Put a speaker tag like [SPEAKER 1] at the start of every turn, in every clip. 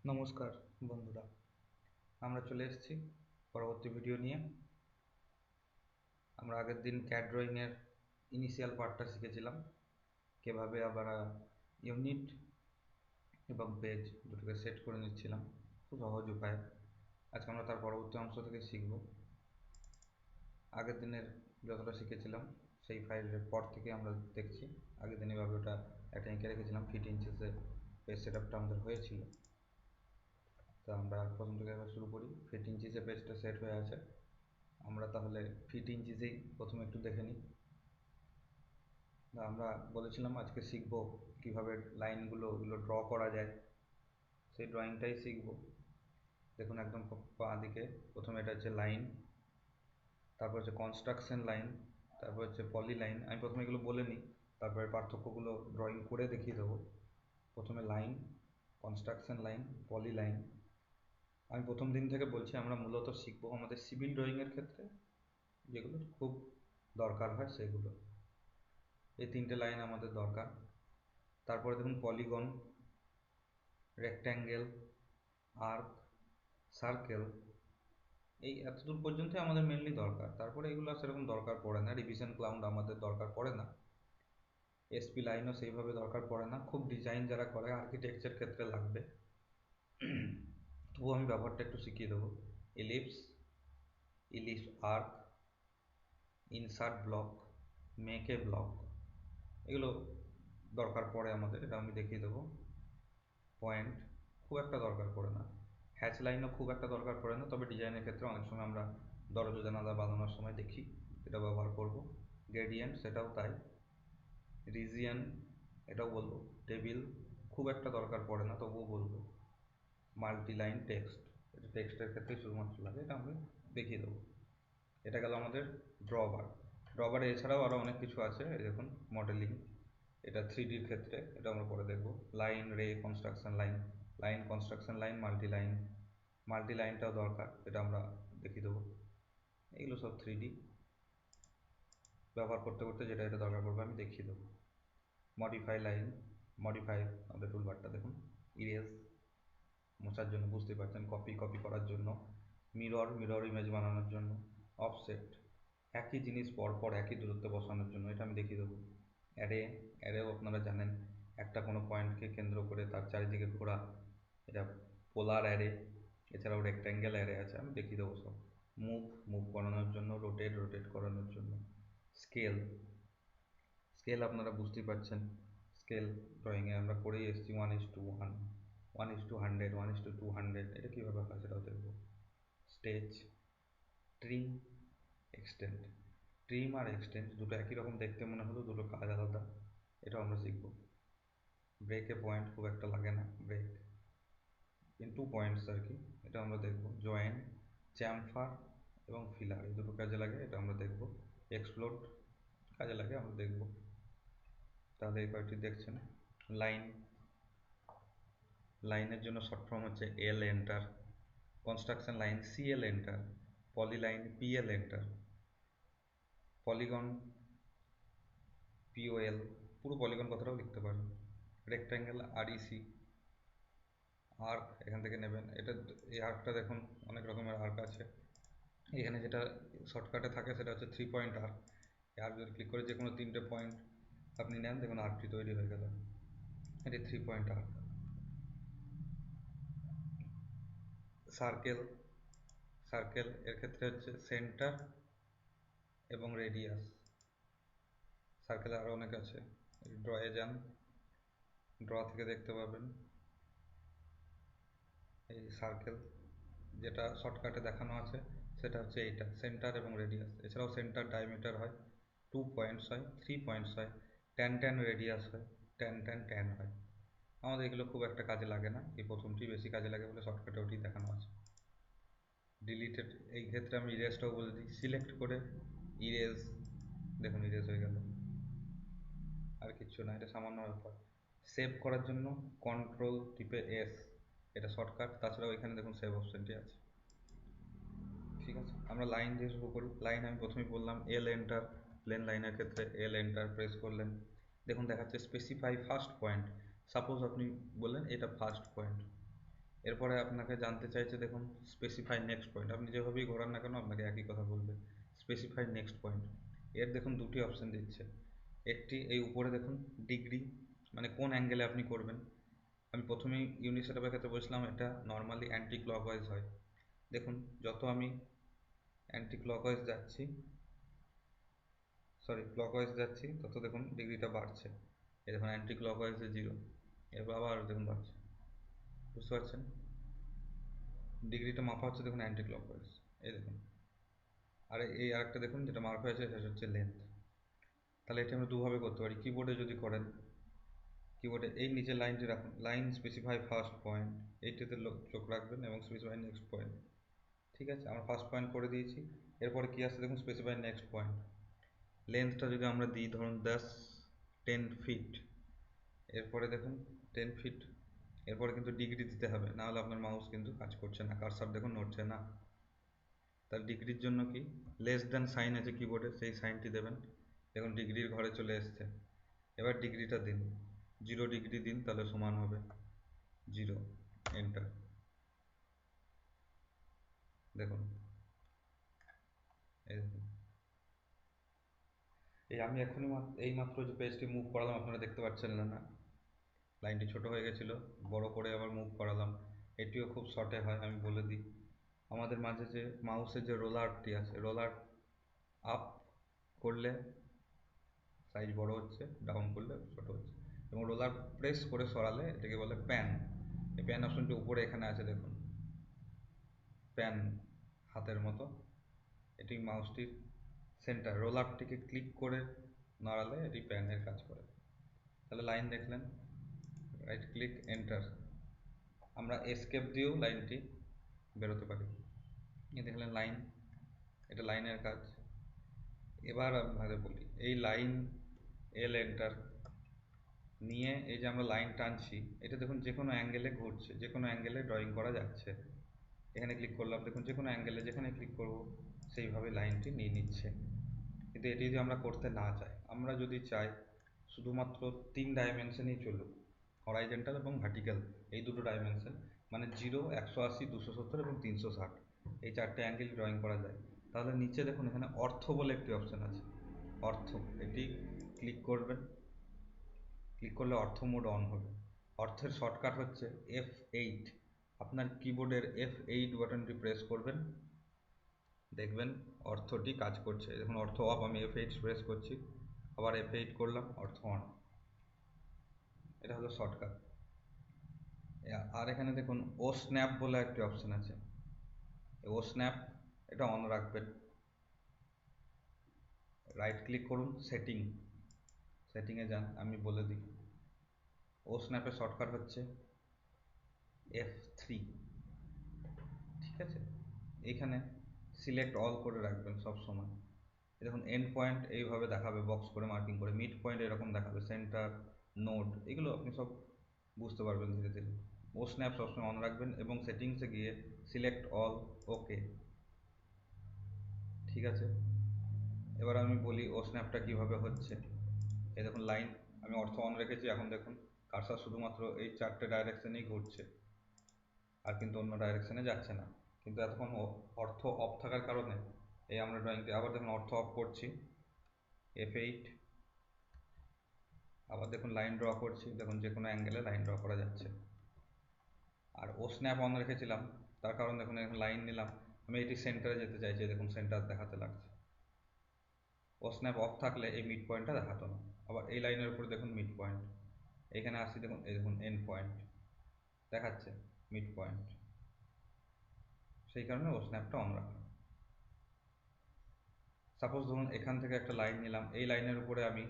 [SPEAKER 1] নমস্কার বন্ধুরা, আমরা চলে এসেছি পরবর্তী ভিডিও নিয়ে। আমরা আগের দিন ক্যাড ড্রয়িং এর ইনিশিয়াল পার্টটা শিখেছিলাম, কিভাবে আমরা ইউনিট এবং পেজ দুটোকে সেট করে নিচ্ছিলাম খুব সহজ উপায়ে। আজকে আমরা তার পরবর্তী অংশ থেকে শিখব। আগের দিনের যতটা শিখেছিলাম সেই ফাইলের পর থেকে আমরা দেখছি। আগের দিন এভাবে ওটা একটা এঁকে রেখেছিলাম, ফিট ইঞ্চেসে পেজ সেট আপটা আমাদের হয়েছিল। তো আমরা প্রথম থেকে এবার শুরু করি। ফিট ইঞ্চিসে পেজটা সেট হয়ে আছে, আমরা তাহলে ফিট ইঞ্চিসেই প্রথমে একটু দেখে নিই। আমরা বলেছিলাম আজকে শিখব কিভাবে লাইনগুলো ড্র করা যায়, সেই ড্রয়িংটাই শিখব। দেখুন একদম বাঁ দিকে প্রথমে এটা হচ্ছে লাইন, তারপর হচ্ছে কনস্ট্রাকশন লাইন, তারপর হচ্ছে পলি লাইন। আমি প্রথমে এগুলো বলে নিই, তারপরে পার্থক্যগুলো ড্রয়িং করে দেখিয়ে দেবো। প্রথমে লাইন, কনস্ট্রাকশন লাইন, পলি লাইন। আমি প্রথম দিন থেকে বলছি আমরা মূলত শিখবো আমাদের সিভিল ড্রয়িংয়ের ক্ষেত্রে যেগুলো খুব দরকার হয় সেগুলো। এই তিনটে লাইন আমাদের দরকার। তারপরে দেখুন পলিগন, রেক্ট্যাঙ্গেল, আর্ক, সার্কেল, এই এতদূর পর্যন্তই আমাদের মেনলি দরকার। তারপরে এগুলো সেরকম দরকার পড়ে না। রিভিশন ক্লাউড আমাদের দরকার পড়ে না, এসপি লাইনও সেইভাবে দরকার পড়ে না। খুব ডিজাইন যারা করে আর্কিটেকচার ক্ষেত্রে লাগবে, তবুও আমি ব্যবহারটা একটু শিখিয়ে দেবো। Ellipse, ellipse arc, insert block, make a block, এগুলো দরকার পড়ে আমাদের, এটা আমি দেখিয়ে দেবো। পয়েন্ট খুব একটা দরকার পড়ে না, হ্যাচ লাইনও খুব একটা দরকার পড়ে না, তবে ডিজাইনের ক্ষেত্রে অনেক সময় আমরা দরজা জানালা বাঁধানোর সময় দেখি এটা ব্যবহার করব। গ্রেডিয়েন্ট সেটাও তাই। রিজিয়ন এটাও বলবো। টেবিল খুব একটা দরকার পড়ে না, তবুও বলবো। মাল্টি লাইন টেক্সট, এটা টেক্সটের ক্ষেত্রে শুধুমাত্র লাগে, এটা আমি দেখিয়ে দেবো। এটা গেল আমাদের ড্রবার। ড্রবারে এছাড়াও আরও অনেক কিছু আছে, এই দেখুন মডেলিং, এটা 3Dর ক্ষেত্রে, এটা আমরা পরে দেখব। Line, ray, construction line, line, construction line, multi line, multi লাইনটাও দরকার, এটা আমরা দেখিয়ে দেবো। এগুলো সব 3D ব্যবহার করতে করতে যেটা এটা দরকার পড়বে আমি দেখিয়ে দেবো। মডিফাই লাইন, মডিফাই আমাদের টুলবারটা দেখুন। ইরেজ মোছার জন্য, বুঝতে পারছেন, কপি করার জন্য। মিরর, মিরর ইমেজ বানানোর জন্য। অফসেট একই জিনিস পরপর একই দূরত্বে বসানোর জন্য, এটা আমি দেখিয়ে দেবো। অ্যারে, অ্যারেও আপনারা জানেন একটা কোনো পয়েন্টকে কেন্দ্র করে তার চারিদিকে ঘোরা, এটা পোলার অ্যারে। এছাড়াও রেক্ট্যাঙ্গেল অ্যারে আছে, আমি দেখিয়ে দেবো সব। মুভ, মুভ করানোর জন্য। রোটেট, রোটেট করানোর জন্য। স্কেল, স্কেল আপনারা বুঝতেই পারছেন, স্কেল ড্রয়িংয়ে আমরা করেই এসেছি 1:1, 1:100, 1:200, এটা কীভাবে হয় সেটাও দেখব। স্টেচ, ট্রিম, এক্সটেন্ড। ট্রিম আর এক্সটেন্ড দুটো একই রকম দেখতে মনে হলেও দুটো কাজ আলাদা, এটাও আমরা শিখব। ব্রেকে পয়েন্ট খুব একটা লাগে না, ব্রেক ইন 2 পয়েন্টস আর কি, এটা আমরা দেখব। জয়েন, চ্যামফার এবং ফিলার, এই দুটো কাজে লাগে, এটা আমরা দেখব। এক্সপ্লোড কাজে লাগে, আমরা দেখব। তাহলে এই কয়েকটি দেখছেন। লাইন, লাইনের জন্য শর্ট ফর্ম হচ্ছে L enter. Construction line CL enter. Poly line PL enter. Polygon POL, পুরো পলিগন কথাটাও লিখতে পারেন। Rectangle REC. আর্ক এখান থেকে নেবেন, এটা এই আর্কটা দেখুন অনেক রকমের আর্ক আছে। এখানে যেটা শর্টকাটে থাকে সেটা হচ্ছে 3 পয়েন্ট আর্ক। আর্ক যদি ক্লিক করে যে কোনো 3টে পয়েন্ট আপনি নেন, দেখুন আর্কটি তৈরি হয়ে গেল, এটি 3 পয়েন্ট আর্ক। সার্কেল, সার্কেল এর ক্ষেত্রে হচ্ছে সেন্টার এবং রেডিয়াস। সার্কেলে আরও অনেক আছে, ড্রয়ে যান, ড্র থেকে দেখতে পাবেন। এই সার্কেল যেটা শর্টকাটে দেখানো আছে সেটা হচ্ছে এইটা, সেন্টার এবং রেডিয়াস। এছাড়াও সেন্টার ডায়ামিটার হয়, 2 পয়েন্টস হয়, 3 পয়েন্টস হয়, ট্যান ট্যান রেডিয়াস হয়, ট্যান ট্যান ট্যান হয়। আমাদের এগুলো খুব একটা কাজে লাগে না, এই প্রথমটি বেশি কাজে লাগে বলে শর্টকাটে ওটি দেখানো আছে। ডিলিটেড, এই ক্ষেত্রে আমি ইরেজটাও বলে দিই। সিলেক্ট করে ইরেজ, দেখুন ইরেজ হয়ে গেল, আর কিচ্ছু না, এটা সামান্য ব্যাপার। সেভ করার জন্য কন্ট্রোল টিপে এস, এটা শর্টকাট। তাছাড়াও এখানে দেখুন সেভ অপশানটি আছে। ঠিক আছে, আমরা লাইন দিয়ে শুরু করি। লাইন আমি প্রথমেই বললাম এল এন্টার, প্লেন লাইনের ক্ষেত্রে এল এন্টার প্রেস করলেন, দেখুন দেখাচ্ছে স্পেসিফাই ফার্স্ট পয়েন্ট। সাপোজ আপনি বললেন এটা ফার্স্ট পয়েন্ট, এরপরে আপনাকে জানতে চাইছে দেখুন স্পেসিফাই নেক্সট পয়েন্ট, আপনি যেভাবেই ঘোরান না কেন আপনাকে একই কথা বলবে, স্পেসিফাই নেক্সট পয়েন্ট। এর দেখুন দুটি অপশান দিচ্ছে, একটি এই উপরে দেখুন ডিগ্রি, মানে কোন অ্যাঙ্গেলে আপনি করবেন। আমি প্রথমেই ইউনিট সেটআপের ক্ষেত্রে বলছিলাম এটা নর্মালি অ্যান্টি ক্লকওয়াইজ হয়। দেখুন যত আমি অ্যান্টি ক্লকওয়াইজ যাচ্ছি, ক্লকওয়াইজ যাচ্ছি, তত দেখুন ডিগ্রিটা বাড়ছে। এই দেখুন অ্যান্টি ক্লকওয়াইজে 0, এরপর আবার দেখুন বাড়ছে, বুঝতে পারছেন? ডিগ্রিটা মাপা হচ্ছে দেখুন অ্যান্টি ক্লকওয়াইজ, এই দেখুন। আর এই আরেকটা দেখুন যেটা মাপা হয়েছে সেটা হচ্ছে লেন্থ। তাহলে এটা আমরা দুভাবে করতে পারি। কিবোর্ডে যদি করেন, কিবোর্ডে এই নিচের লাইনটি রাখুন, লাইন স্পেসিফাই ফার্স্ট পয়েন্ট, এইটিতে চোখ রাখবেন এবং স্পেসিফাই নেক্সট পয়েন্ট। ঠিক আছে, আমরা ফার্স্ট পয়েন্ট করে দিয়েছি। এরপরে কি আসছে দেখুন স্পেসিফাই নেক্সট পয়েন্ট। লেন্থটা যদি আমরা দিই ধরুন 10 ফিট, এরপরে দেখুন 10 ফিট, এরপরে কিন্তু ডিগ্রি দিতে হবে, না হলে আপনার মাউস কিন্তু কাজ করছে না, কার্সার দেখুন নড়ছে না। তার ডিগ্রির জন্য কি লেস দেন সাইন আছে কিবোর্ডে, সেই সাইনটি দেবেন, দেখুন ডিগ্রির ঘরে চলে এসছে। এবার ডিগ্রিটা দিন, 0 ডিগ্রি দিন, তাহলে সমান হবে 0, এন্টার। দেখুন এই দেখুন, এই আমি এখনই এই মাত্র যে পেজটি মুভ করালাম আপনারা দেখতে পাচ্ছেন না, লাইনটি ছোট হয়ে গেছিলো, বড় করে আবার মুভ করালাম। এটিও খুব শর্টে হয়, আমি বলে দিই। আমাদের মাঝে যে মাউসের যে রোলারটি আছে, রোলার আপ করলে সাইজ বড় হচ্ছে, ডাউন করলে ছোট হচ্ছে, এবং রোলার প্রেস করে সরালে এটাকে বলে প্যান। এই প্যান অপশনটি উপরে এখানে আছে দেখুন, প্যান হাতের মতো, এটি মাউসটির সেন্টার, রোলারটিকে ক্লিক করে নাড়ালে এটি প্যানের কাজ করে। তাহলে লাইন দেখলেন, রাইট ক্লিক এন্টার, আমরা এসকেপ দিয়েও লাইনটি বেরোতে পারি। এই দেখলেন লাইন, এটা লাইনের কাজ। এবার আপনাদের বলি, এই লাইন এল এন্টার নিয়ে এই যে আমরা লাইন টানছি, এটা দেখুন যে কোনো অ্যাঙ্গেলে ঘুরছে, যে কোনো অ্যাঙ্গেলে ড্রয়িং করা যাচ্ছে। এখানে ক্লিক করলাম, দেখুন যে কোনো অ্যাঙ্গেলে যেখানে ক্লিক করব সেইভাবে লাইনটি নিয়ে নিচ্ছে। কিন্তু এটি যদি আমরা করতে না চাই, আমরা যদি চাই শুধুমাত্র 3 ডাইমেনশনেই চলুক, হরাইজেন্টাল এবং ভার্টিক্যাল, এই দুটো ডাইমেনশন, মানে 0, 180, 270 এবং 360, এই 4টে অ্যাঙ্গেল ড্রয়িং করা যায়। তাহলে নিচে দেখুন এখানে অর্থ বলে একটি অপশান আছে, অর্থ, এটি ক্লিক করবেন, ক্লিক করলে অর্থ মোড অন হবে। অর্থের শর্টকাট হচ্ছে F8, আপনার কিবোর্ডের F8 বাটনটি প্রেস করবেন, দেখবেন অর্থটি কাজ করছে। দেখুন অর্থ অফ, আমি F8 প্রেস করছি, আবার F8 করলাম, অর্থ অন। এটা হলো শর্টকাট। আর এখানে দেখুন ও স্ন্যাপ বলে একটি অপশান আছে, ও স্ন্যাপ, এটা অন রাখবেন। রাইট ক্লিক করুন, সেটিং, সেটিংয়ে যান, আমি বলে দিই। ও স্ন্যাপের শর্টকাট হচ্ছে F3। ঠিক আছে, এইখানে সিলেক্ট অল করে রাখবেন সব সময়। দেখুন এন্ড পয়েন্ট এইভাবে দেখাবে, বক্স করে মার্কিং করে, মিড পয়েন্ট এরকম দেখাবে, সেন্টার, নোড, এগুলো আপনি সব বুঝতে পারবেন ধীরে ধীরে। ও স্ন্যাপ সবসময় অন রাখবেন এবং সেটিংসে গিয়ে সিলেক্ট অল, ওকে। ঠিক আছে, এবার আমি বলি ও স্ন্যাপটা কীভাবে হচ্ছে। এই দেখুন লাইন, আমি অর্থ অন রেখেছি, এখন দেখুন কার্সার শুধুমাত্র এই 4টে ডাইরেকশনেই ঘুরছে, আর কিন্তু অন্য ডাইরেকশনে যাচ্ছে না। কিন্তু এতক্ষণ অর্থ অফ থাকার কারণে এই আমরা ড্রয়িংটি, আবার দেখুন অর্থ অফ করছি, F8, আবার দেখুন লাইন ড্র করছি, দেখুন যে কোনো অ্যাঙ্গেলে লাইন ড্র করা যাচ্ছে। আর ও স্ন্যাপ অন রেখেছিলাম, তার কারণ দেখুন এখন লাইন নিলাম, আমি এটি সেন্টারে যেতে চাইছি, দেখুন সেন্টার দেখাতে লাগছে। ও স্ন্যাপ অফ থাকলে এই মিড পয়েন্টটা দেখাতো না। আবার এই লাইনের উপরে দেখুন মিড পয়েন্ট, এখানে আসছি, দেখুন এই দেখুন এন্ড পয়েন্ট দেখাচ্ছে, মিড পয়েন্ট, সেই কারণে ও স্ন্যাপটা অন রাখা। সাপোজ ধরুন এখান থেকে একটা লাইন নিলাম, এই লাইনের উপরে আমি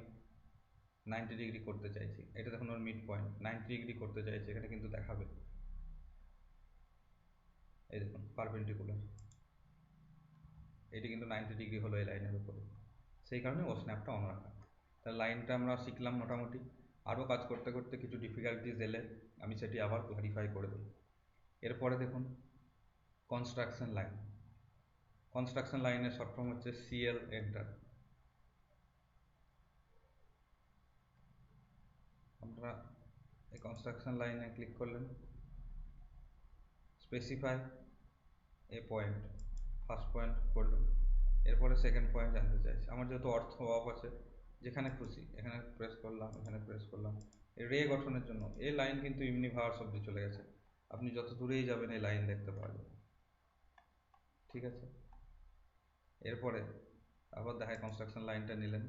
[SPEAKER 1] 90 ডিগ্রি করতে চাইছি, এটা দেখুন ওর মিড পয়েন্ট, 90 ডিগ্রি করতে চাইছি, এখানে কিন্তু দেখাবে, এই দেখুন পারপেন্ডিকুলার, এটি কিন্তু 90 ডিগ্রি হলো এই লাইনের উপরে, সেই কারণে ও স্ন্যাপটা অন রাখা। তাহলে লাইনটা আমরা শিখলাম মোটামুটি। আরও কাজ করতে করতে কিছু ডিফিকাল্টিস এলে আমি সেটি আবার ক্লারিফাই করে দেব। এরপরে দেখুন কনস্ট্রাকশন লাইন, কনস্ট্রাকশন লাইনের শর্ট ফর্ম হচ্ছে CL এন্টার। আপনারা এই কনস্ট্রাকশন লাইনে ক্লিক করলেন, স্পেসিফাই এ পয়েন্ট, ফার্স্ট পয়েন্ট করলাম, এরপরে সেকেন্ড পয়েন্ট জানতে চাইছি। আমার যেহেতু অর্থ অফ আছে, যেখানে খুশি এখানে প্রেস করলাম, এখানে প্রেস করলাম। এই রে গঠনের জন্য এই লাইন কিন্তু ইউনিভার্স অব্দি চলে গেছে, আপনি যত দূরেই যাবেন এই লাইন দেখতে পাওয়া যাবে। ঠিক আছে, এরপরে আবার দেখায় কনস্ট্রাকশন লাইনটা নিলেন,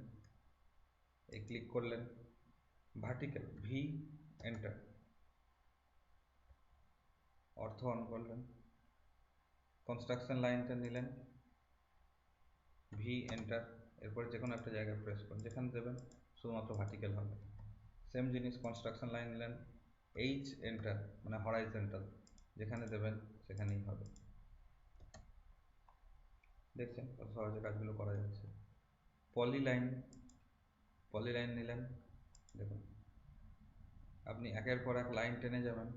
[SPEAKER 1] এই ক্লিক করলেন, ভার্টিক্যাল ভি, এন্টার, অর্থ অন করলেন, কনস্ট্রাকশন লাইনটা নিলেন, ভি, এন্টার, এরপরে যে কোনো একটা জায়গায় প্রেস করুন, যেখানে দেবেন শুধুমাত্র ভার্টিক্যাল হবে। সেম জিনিস কনস্ট্রাকশন লাইন নিলেন, এইচ, এন্টার, মানে হরাইজন্টাল, যেখানে দেবেন সেখানেই হবে। দেখছেন কত সহজে কাজগুলো করা যাচ্ছে। পলি লাইন নিলেন, দেখুন আপনি একের পর এক লাইন টেনে যাবেন,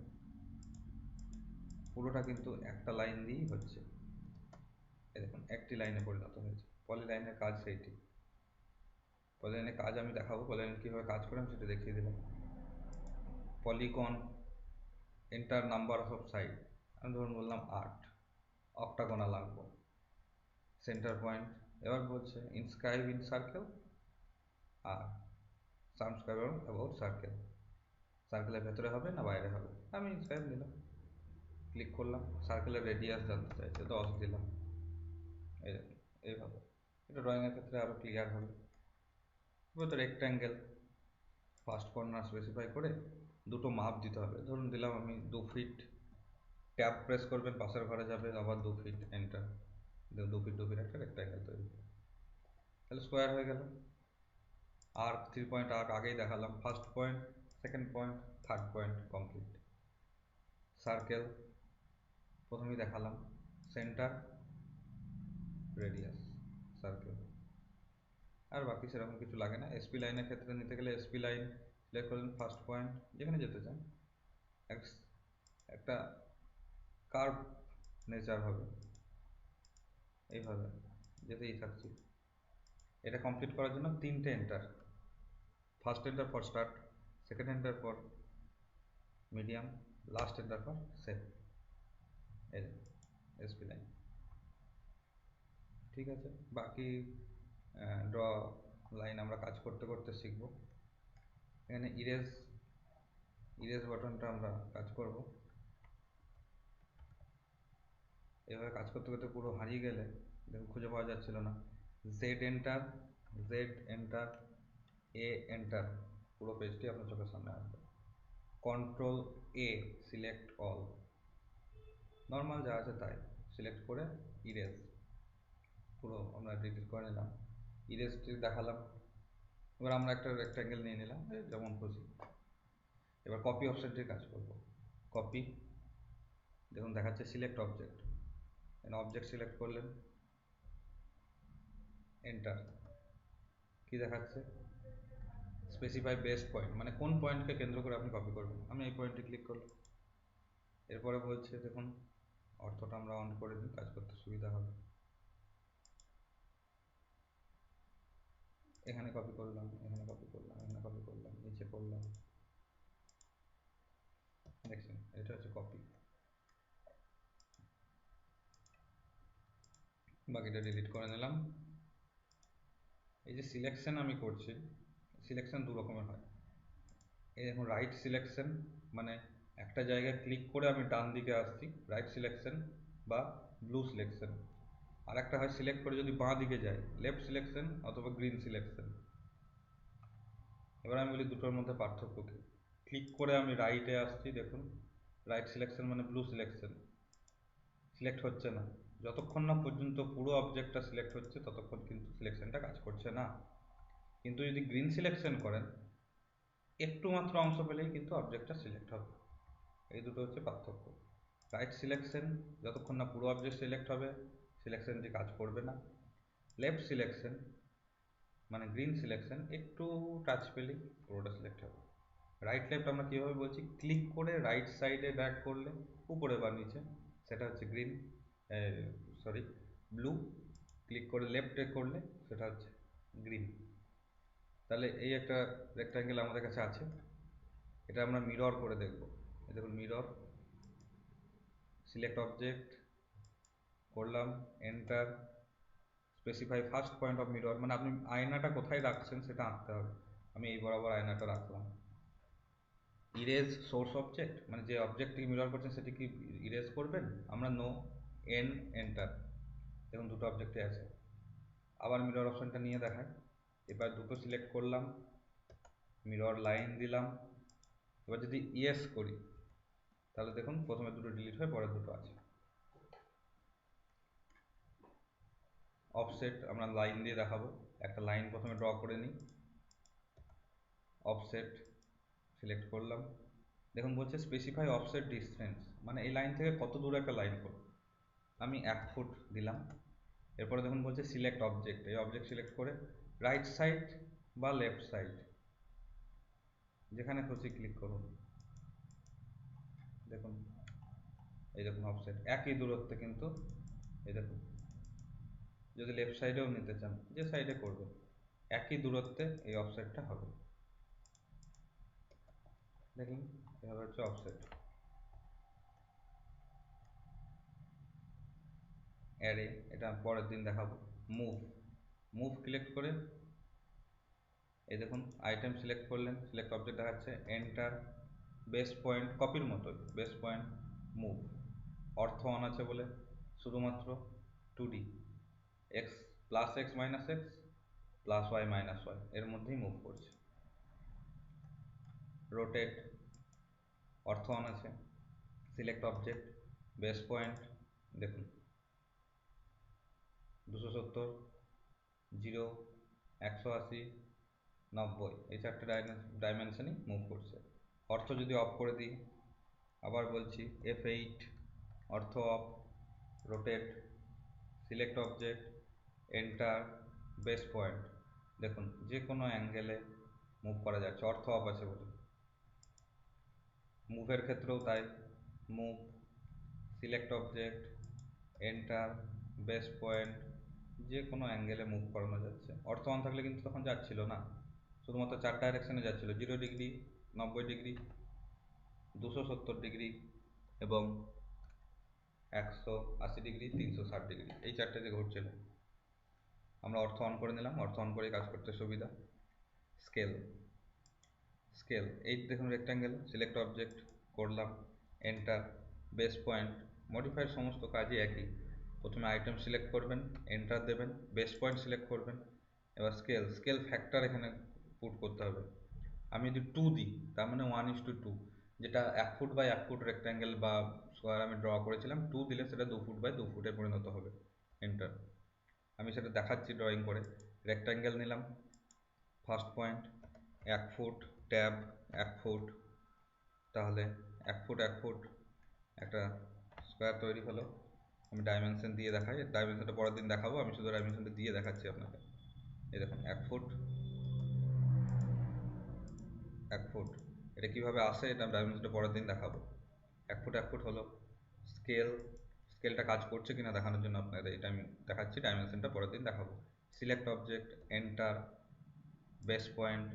[SPEAKER 1] পুরোটা কিন্তু একটা লাইন দিয়েই হচ্ছে। এই দেখুন একটি লাইনে পরিণত হয়েছে। পলি লাইনের কাজ সেইটি। পলি লাইনের কাজ আমি দেখাবো, পলি লাইন কীভাবে কাজ করে আমি সেটা দেখিয়ে দিলাম। Polygon, enter number of side, আমি ধরুন বললাম 8, অক্টাগোনাল আঁকবো, সেন্টার পয়েন্ট। এবার বলছে ইনস্ক্রাইব ইন সার্কেল আর সাবস্ক্রাইব অ্যাবাউট সার্কেল, সার্কেলের ভেতরে হবে না বাইরে হবে, আমি ইনস্ক্রাইব নিলাম, ক্লিক করলাম, সার্কেলের রেডিয়াস জানতে চাইছে 10 দিলাম। এই দেখুন এইভাবে, এটা ড্রয়িংয়ের ক্ষেত্রে আরও ক্লিয়ার হবে। এবার তো রেক্ট্যাঙ্গেল, ফার্স্ট কর্নার স্পেসিফাই করে দুটো মাপ দিতে হবে, ধরুন দিলাম আমি 2 ফিট, ট্যাব প্রেস করবেন পাশের ঘরে যাবে, আবার 2 ফিট, এন্টার, 2 ফিট 2 ফিট একটা রেক্ট্যাঙ্গেল তৈরি, তাহলে স্কোয়ার হয়ে গেল। আর্ক, 3 পয়েন্ট আর্ক আগেই দেখালাম, first point, second point, third point complete. Circle প্রথমেই দেখালাম, সেন্টার, রেডিয়াস, সার্কেল, আর বাকি সেরকম কিছু লাগে না। এসপি লাইনের ক্ষেত্রে নিতে গেলে এসপি লাইন সিলেক্ট করলেন, ফার্স্ট পয়েন্ট যেখানে যেতে চান, একটা কার্ভ নেচার হবে, এইভাবে যেতেই থাকছি। এটা কমপ্লিট করার জন্য 3টে enter, first enter for start, second enter for medium, last enter for save. এই এসপি লাইন। ঠিক আছে, বাকি ড্র লাইন আমরা কাজ করতে করতে শিখব। এখানে ইরেজ বাটনটা আমরা কাজ করব। এভাবে কাজ করতে করতে পুরো হারিয়ে গেলে দেখুন খুঁজে পাওয়া যাচ্ছিল না, জেড এন্টার, এ এন্টার, পুরো পেজটি আপনার চোখের সামনে আসবে। কন্ট্রোল এ, সিলেক্ট অল, নর্মাল যা আছে তাই সিলেক্ট করে ইরেজ, পুরো আমরা ডিলিট করে নিলাম। ইরেজটি দেখালাম। এবার আমরা একটা রেক্ট্যাঙ্গেল নিয়ে নিলাম যেমন খুশি। এবার কপি অপশানটির কাজ করব। কপি, দেখুন দেখাচ্ছে সিলেক্ট অবজেক্ট, অবজেক্ট সিলেক্ট করলেন, এন্টার, কি দেখাচ্ছে স্পেসিফাই বেস্ট পয়েন্ট, মানে কোন পয়েন্টকে কেন্দ্র করে আপনি কপি করবেন। আমি এই পয়েন্টে ক্লিক করলাম। এরপরে বলছে দেখুন অর্থটা আমরা অন করে দিই, কাজ করতে সুবিধা হবে। এখানে কপি করলাম, এখানে কপি করলাম, এখানে কপি করলাম, নিচে করলাম, দেখছেন এটা হচ্ছে কপি। বাকিটা ডিলিট করে নিলাম। এই যে সিলেকশন আমি করছি, সিলেকশন দু রকমের হয়। এই দেখুন রাইট সিলেকশন, মানে একটা জায়গায় ক্লিক করে আমি ডান দিকে আসছি, রাইট সিলেকশন বা ব্লু সিলেকশন। আর একটা হয় সিলেক্ট করে যদি বাঁ দিকে যাই, লেফট সিলেকশন অথবা গ্রিন সিলেকশন। এবার আমি বলি দুটোর মধ্যে পার্থক্য কী। ক্লিক করে আমি রাইটে আসছি, দেখুন রাইট সিলেকশন মানে ব্লু সিলেকশন, সিলেক্ট হচ্ছে না, যতক্ষণ না পর্যন্ত পুরো অবজেক্টটা সিলেক্ট হচ্ছে ততক্ষণ কিন্তু সিলেকশনটা কাজ করছে না। কিন্তু যদি গ্রিন সিলেকশন করেন, একটু মাত্র অংশ পেলেই কিন্তু অবজেক্টটা সিলেক্ট হবে। এই দুটো হচ্ছে পার্থক্য। রাইট সিলেকশন যতক্ষণ না পুরো অবজেক্ট সিলেক্ট হবে সিলেকশনটি কাজ করবে না। লেফট সিলেকশন মানে গ্রিন সিলেকশন, একটু টাচ পেলেই পুরোটা সিলেক্ট হবে। রাইট লেফট আমরা কীভাবে বলছি, ক্লিক করে রাইট সাইডে ড্র্যাগ করলে উপরে বা নিচে, সেটা হচ্ছে গ্রিন, সরি ব্লু। ক্লিক করে লেফটে করলে সেটা হচ্ছে গ্রিন। তাহলে এই একটা রেক্ট্যাঙ্গেল আমাদের কাছে আছে, এটা আমরা মিরর করে দেখব। দেখুন মিরর, সিলেক্ট অবজেক্ট করলাম, enter, specify first point of mirror, মানে আপনি আয়নাটা কোথায় রাখছেন সেটা আঁকতে হবে। আমি এই বরাবর আয়নাটা রাখলাম। ইরেজ সোর্স অবজেক্ট, মানে যে অবজেক্টটিকে মিরর করছেন সেটি কি ইরেজ করবেন? আমরা নো, এন্টার। দেখুন দুটো অবজেক্টে আছে। আবার মিরর অপশনটা নিয়ে দেখায়। এবার দুটো সিলেক্ট করলাম, মিরর লাইন দিলাম। এবার যদি ইয়েস করি তাহলে দেখুন প্রথমে দুটো ডিলিট হয়ে পরের দুটো আছে। অফসেট আমরা লাইন দিয়ে দেখাবো। একটা লাইন প্রথমে ড্র করে নিই, অফসেট সিলেক্ট করলাম। দেখুন বলছে স্পেসিফাই অফসেট ডিস্টেন্স, মানে এই লাইন থেকে কত দূরে একটা লাইন করব। আমি 1 ফুট দিলাম। এরপরে দেখুন বলছে সিলেক্ট অবজেক্ট, এই অবজেক্ট সিলেক্ট করে রাইট সাইড বা লেফট সাইড যেখানে খুশি ক্লিক করুন। দেখুন এই দেখুন অফসেট একই দূরত্বে, কিন্তু এই দেখুন যদি লেফট সাইডেও নিতে চান যে সাইডে করবেন একই দূরত্বে এই অফসেটটা হবে। দেখুন এভাবে হচ্ছে অফসেট। অ্যারে এটা পরের দিন দেখাবো। মুভ, মুভ সিলেক্ট করে এই দেখুন আইটেম সিলেক্ট করলেন, সিলেক্ট অবজেক্ট দেখাচ্ছে, এন্টার, বেস পয়েন্ট কপির মতো base point move. Ortho on আছে বলে শুধুমাত্র 2D, X plus X minus X plus Y minus Y এর মধ্যেই মুভ করছে। রোটেট অর্থ অন আছে, সিলেক্ট অবজেক্ট, বেস পয়েন্ট দেখুন 270, 0, 180, 90 এই চারটে ডাইমেনশনই মুভ করছে। অর্থ যদি অফ করে দিই, আবার বলছি F8 অর্থ of, rotate, select object, enter, base point দেখুন যে কোনো অ্যাঙ্গেলে মুভ করা যাচ্ছে, অর্থ অফ আছে বলে। মুভের ক্ষেত্রেও তাই, move, select object, enter, base point যে কোনো অ্যাঙ্গেলে মুভ করানো যাচ্ছে। অর্থ অন থাকলে কিন্তু তখন যাচ্ছিল না, শুধুমাত্র 4 ডাইরেকশনে যাচ্ছিল, 0 ডিগ্রি, 90 ডিগ্রি, 270 ডিগ্রি এবং 180 ডিগ্রি, 360 ডিগ্রি এই চারটেতে ঘুরছিল। আমরা অর্থ অন করে নিলাম, অর্থ অন করে কাজ করতে সুবিধা। স্কেল, স্কেল এই দেখুন রেক্ট্যাঙ্গেল, সিলেক্ট অবজেক্ট করলাম, এন্টার, বেস পয়েন্ট, মডিফাইয়ের সমস্ত কাজই একই। প্রথমে আইটেম সিলেক্ট করবেন, এন্টার দেবেন, বেস পয়েন্ট সিলেক্ট করবেন। এবার স্কেল, স্কেল ফ্যাক্টর এখানে পুট করতে হবে। আমি যদি 2 দিই তার মানে 1:2, যেটা 1 ফুট বাই 1 ফুট রেক্ট্যাঙ্গেল বা স্কোয়ার আমি ড্র করেছিলাম, 2 দিলে সেটা 2 ফুট বাই 2 ফুটে পরিণত হবে। এন্টার, আমি সেটা দেখাচ্ছি ড্রয়িং করে। রেক্ট্যাঙ্গেল নিলাম, first point 1 foot, tab 1 foot, তাহলে 1 ফুট 1 ফুট একটা স্কোয়ার তৈরি হলো। আমি ডাইমেনশন দিয়ে দেখাই, ডাইমেনশনটা পরের দিন দেখাবো, আমি শুধু ডাইমেনশনটা দিয়ে দেখাচ্ছি আপনাকে। এই দেখুন 1 ফুট 1 ফুট, এটা কীভাবে আসে এটা ডাইমেনশনটা পরের দিন দেখাবো। 1 ফুট 1 ফুট হলো। স্কেল, স্কেলটা কাজ করছে কিনা দেখানোর জন্য আপনাদের এটা আমি দেখাচ্ছি, ডাইমেনশনটা পরের দিন দেখাবো। Select object, enter, base point,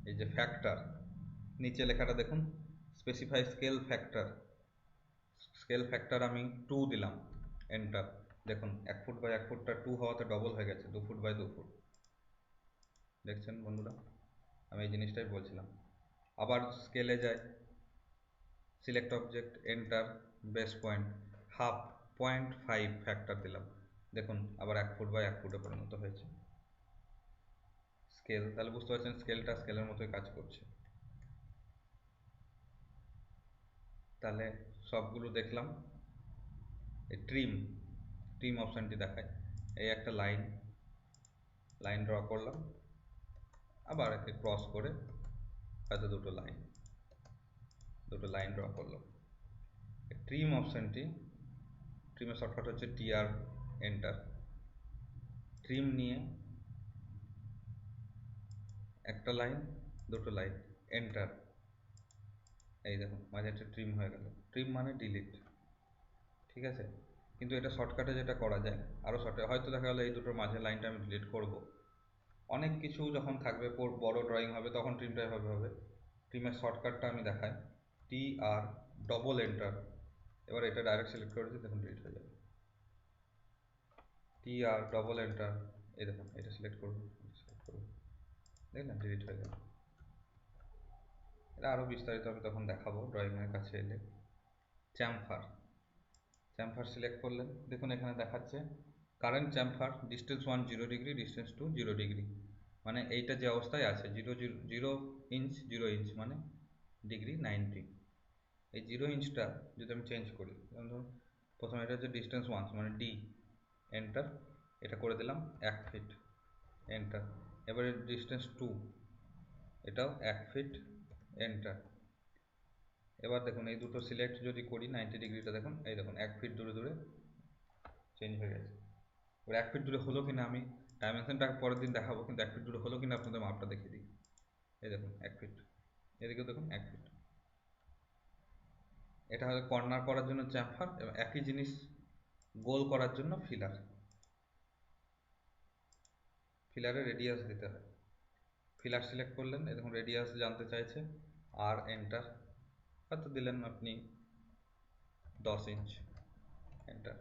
[SPEAKER 1] এই যে ফ্যাক্টর নিচে লেখাটা দেখুন, specify scale factor, scale factor আমি 2 দিলাম, এন্টার। দেখুন 1 ফুট বাই 1 ফুটটা 2 হওয়াতে ডবল হয়ে গেছে, 2 ফুট বাই 2 ফুট। দেখছেন বন্ধুরা, আমি এই জিনিসটাই বলছিলাম। আবার স্কেলে যাই, select object, enter, base point, 0.5 factor দিলাম। দেখুন আবার 1 ফুট বাই 1 ফুটে পরিণত হয়েছে। স্কেল, তাহলে বুঝতে পারছেন স্কেলটা স্কেলের মতোই কাজ করছে। তাহলে সবগুলো দেখলাম। এই ট্রিম, ট্রিম অপশানটি দেখায়, এই একটা লাইন, লাইন ড্র করলাম, আবার একে ক্রস করে হয়তো দুটো লাইন ড্র করলাম। ট্রিম অপশানটি, ট্রিমের শর্টকাট হচ্ছে TR, এন্টার। ট্রিম নিয়ে একটা লাইন, দুটো লাইন, এন্টার। এই দেখুন মাঝে একটা ট্রিম হয়ে গেল, ট্রিম মানে ডিলিট, ঠিক আছে। কিন্তু এটা শর্টকাটে যেটা করা যায় আরও শর্টে, হয়তো দেখা গেলো এই দুটোর মাঝে লাইনটা আমি ডিলিট করব, অনেক কিছু যখন থাকবে বড় ড্রয়িং হবে তখন ট্রিমটা এভাবে হবে। ট্রিমের শর্টকাটটা আমি দেখাই, TR, ডবল এন্টার, এবার এটা ডাইরেক্ট সিলেক্ট করে দিই, দেখুন ডিলিট হয়ে যাবে। টি আর ডবল এন্টার, এই দেখুন এটা সিলেক্ট করুন, দেখলেন ডিলিট হয়ে গেল। এটা আরও বিস্তারিত আমি তখন দেখাবো ড্রয়িংয়ের কাছে এলে। চ্যামফার, চ্যামফার সিলেক্ট করলেন, দেখুন এখানে দেখাচ্ছে current chamfer distance 1 0 degree, distance 2 0 degree, মানে এইটা যে অবস্থায় আছে 0 ইঞ্চ 0 ইঞ্চ মানে ডিগ্রি 90। এই 0 ইঞ্চটা যদি আমি চেঞ্জ করি, ধরুন প্রথমে এটা হচ্ছে ডিস্টেন্স 1 মানে ডি, এন্টার, এটা করে দিলাম 1 ফিট, এন্টার। এবারে ডিস্টেন্স 2, এটাও 1 ফিট, এন্টার। এবার দেখুন এই দুটো সিলেক্ট যদি করি 90 ডিগ্রিটা, দেখুন এই দেখুন 1 ফিট দূরে দূরে চেঞ্জ হয়ে গেছে। এবার 1 ফিট দূরে হলো কিনা আমি ডাইমেনশনটা পরের দিন দেখাবো, কিন্তু 1 ফিট দূরে হলো কিনা আপনাদের মাপটা দেখিয়ে দিই। এই দেখুন 1 ফিট, এদিকেও দেখুন 1 ফিট। এটা হলো কর্নার করার জন্য চ্যাম্পার, এবং একই জিনিস গোল করার জন্য ফিলার। ফিলারে রেডিয়াস দিতে হয়। ফিলার সিলেক্ট করলেন, এই দেখুন রেডিয়াস জানতে চাইছে, আর এন্টার, হয়তো দিলেন আপনি 10 ইঞ্চ, এন্টার।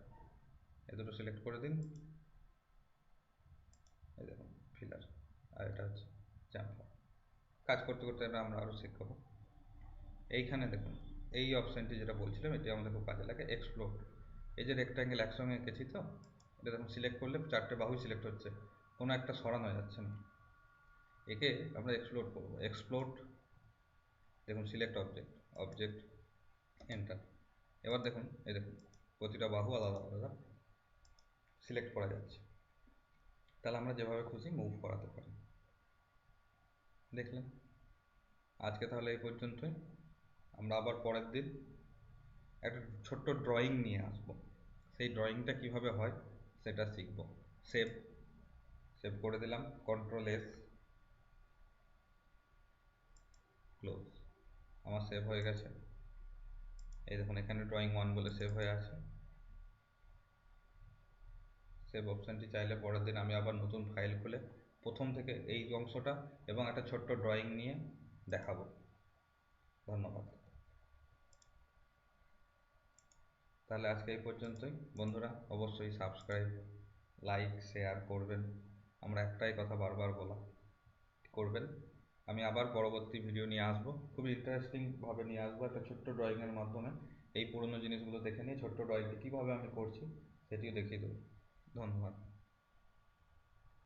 [SPEAKER 1] এ দুটো সিলেক্ট করে দিন, এই দেখুন ফিলার, আর এটা হচ্ছে চ্যাম্পার। কাজ করতে করতে আমরা আরও শিখব। এইখানে দেখুন এই অপশানটি যেটা বলছিলাম, এটি আমাদের খুব কাজে লাগে, এক্সপ্লোড। এই যে রেক্ট্যাঙ্গেল একসঙ্গে এঁকেছি তো, এটা দেখুন সিলেক্ট করলে 4টে বাহুই সিলেক্ট হচ্ছে, কোনো একটা সরানো যাচ্ছে না। একে আমরা এক্সপ্লোড করবো, এক্সপ্লোড, দেখুন সিলেক্ট অবজেক্ট, অবজেক্ট, এন্টার। এবার দেখুন এই দেখুন প্রতিটা বাহু আলাদা আলাদা সিলেক্ট করা যাচ্ছে, তাহলে আমরা যেভাবে খুশি মুভ করাতে পারি। দেখলেন, আজকে তাহলে এই পর্যন্তই। আমরা আবার পরের দিন একটা ছোট্ট ড্রয়িং নিয়ে আসব, সেই ড্রয়িংটা কিভাবে হয় সেটা শিখব। সেভ, সেভ করে দিলাম, কন্ট্রোল এস, ক্লোজ। আমার সেভ হয়ে গেছে, এই দেখুন এখানে ড্রয়িং 1 বলে সেভ হয়ে আছে। সেভ অপশানটি চাইলে পরের দিন আমি আবার নতুন ফাইল খুলে প্রথম থেকে এই অংশটা এবং একটা ছোট্ট ড্রয়িং নিয়ে দেখাবো। ধন্যবাদ। তাহলে আজকে এই পর্যন্তই। বন্ধুরা অবশ্যই সাবস্ক্রাইব, লাইক, শেয়ার করবেন। আমরা একটাই কথা বারবার বলা করবেন। আমি আবার পরবর্তী ভিডিও নিয়ে আসবো, খুবই ইন্টারেস্টিংভাবে নিয়ে আসবো, একটা ছোট্ট ড্রয়িংয়ের মাধ্যমে এই পুরনো জিনিসগুলো দেখে নিয়ে ছোট্ট ড্রয়িংটি কীভাবে আমি করছি সেটিও দেখিয়ে দেবো। ধন্যবাদ।